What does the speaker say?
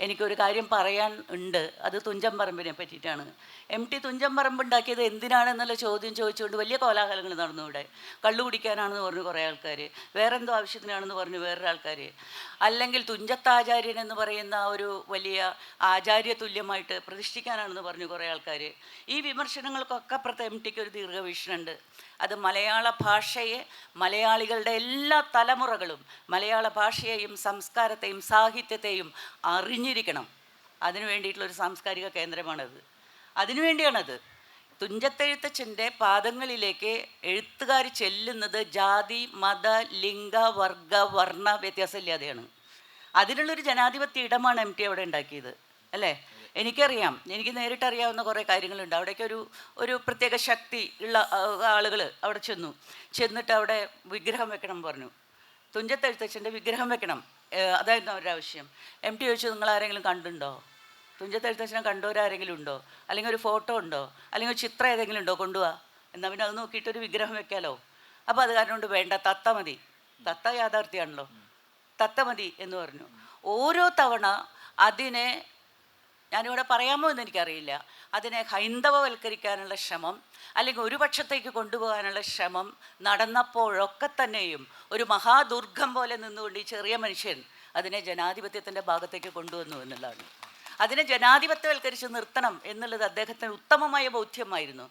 എനിക്കൊരു കാര്യം പറയാൻ ഉണ്ട്. അത് തുഞ്ചൻ പറമ്പിനെ പറ്റിയിട്ടാണ്. എം.ടി. തുഞ്ചൻ പറമ്പ് ഉണ്ടാക്കിയത് എന്തിനാണെന്നുള്ള ചോദ്യം ചോദിച്ചുകൊണ്ട് വലിയ കോലാഹലങ്ങൾ നടന്നു ഇവിടെ. കള്ളു കുടിക്കാനാണെന്ന് പറഞ്ഞു കുറേ ആൾക്കാർ, വേറെന്തോ ആവശ്യത്തിനാണെന്ന് പറഞ്ഞു വേറൊരാൾക്കാർ, അല്ലെങ്കിൽ തുഞ്ചത്താചാര്യൻ എന്ന് പറയുന്ന ഒരു വലിയ ആചാര്യ തുല്യമായിട്ട് പ്രതിഷ്ഠിക്കാനാണെന്ന് പറഞ്ഞു കുറേ ആൾക്കാർ. ഈ വിമർശനങ്ങൾക്കൊക്കെ അപ്പുറത്ത് എം.ടിക്ക് ഒരു ദീർഘവീക്ഷണമുണ്ട്. അത് മലയാള ഭാഷയെ, മലയാളികളുടെ എല്ലാ തലമുറകളും മലയാള ഭാഷയെയും സംസ്കാരത്തെയും സാഹിത്യത്തെയും അറിഞ്ഞിരിക്കണം. അതിനു വേണ്ടിയിട്ടുള്ളൊരു സാംസ്കാരിക കേന്ദ്രമാണത്. അതിനുവേണ്ടിയാണത്. തുഞ്ചത്തെഴുത്തച്ഛൻ്റെ പാദങ്ങളിലേക്ക് എഴുത്തുകാർ ചെല്ലുന്നത് ജാതി, മത, ലിംഗ, വർഗ, വർണ്ണ വ്യത്യാസമില്ലാതെയാണ്. അതിനുള്ളൊരു ജനാധിപത്യ ഇടമാണ് എം.ടി അവിടെ ഉണ്ടാക്കിയത്, അല്ലേ? എനിക്കറിയാം, എനിക്ക് നേരിട്ടറിയാവുന്ന കുറേ കാര്യങ്ങളുണ്ട്. അവിടേക്ക് ഒരു പ്രത്യേക ശക്തി ഉള്ള ആളുകൾ അവിടെ ചെന്നിട്ട് അവിടെ വിഗ്രഹം വെക്കണം പറഞ്ഞു. തുഞ്ചത്തെഴുത്തച്ഛൻ്റെ വിഗ്രഹം വെക്കണം, അതായിരുന്നു അവരുടെ ആവശ്യം. എം.ടി ചോദിച്ചു, നിങ്ങൾ ആരെങ്കിലും കണ്ടുണ്ടോ? തുഞ്ചത്തെഴുത്തച്ഛനെ കണ്ടവരാരെങ്കിലും ഉണ്ടോ? അല്ലെങ്കിൽ ഒരു ഫോട്ടോ ഉണ്ടോ? അല്ലെങ്കിൽ ഒരു ചിത്രം ഏതെങ്കിലും ഉണ്ടോ? കൊണ്ടുപോവാ, എന്നാൽ പിന്നെ അത് നോക്കിയിട്ടൊരു വിഗ്രഹം വെക്കാലോ. അപ്പോൾ അത് കാരണം കൊണ്ട് വേണ്ട, തത്ത മതി. തത്ത യാഥാർത്ഥ്യമാണല്ലോ, തത്ത മതി എന്ന് പറഞ്ഞു. ഓരോ തവണ അതിനെ, ഞാനിവിടെ പറയാമോ എന്ന് എനിക്കറിയില്ല, അതിനെ ഹൈന്ദവവൽക്കരിക്കാനുള്ള ശ്രമം അല്ലെങ്കിൽ ഒരു പക്ഷത്തേക്ക് കൊണ്ടുപോകാനുള്ള ശ്രമം നടന്നപ്പോഴൊക്കെ തന്നെയും ഒരു മഹാദുർഗം പോലെ നിന്നുകൊണ്ട് ഈ ചെറിയ മനുഷ്യൻ അതിനെ ജനാധിപത്യത്തിൻ്റെ ഭാഗത്തേക്ക് കൊണ്ടുവന്നു എന്നുള്ളതാണ്. അതിനെ ജനാധിപത്യവൽക്കരിച്ച് നിർത്തണം എന്നുള്ളത് അദ്ദേഹത്തിന് ഉത്തമമായ ബോധ്യമായിരുന്നു.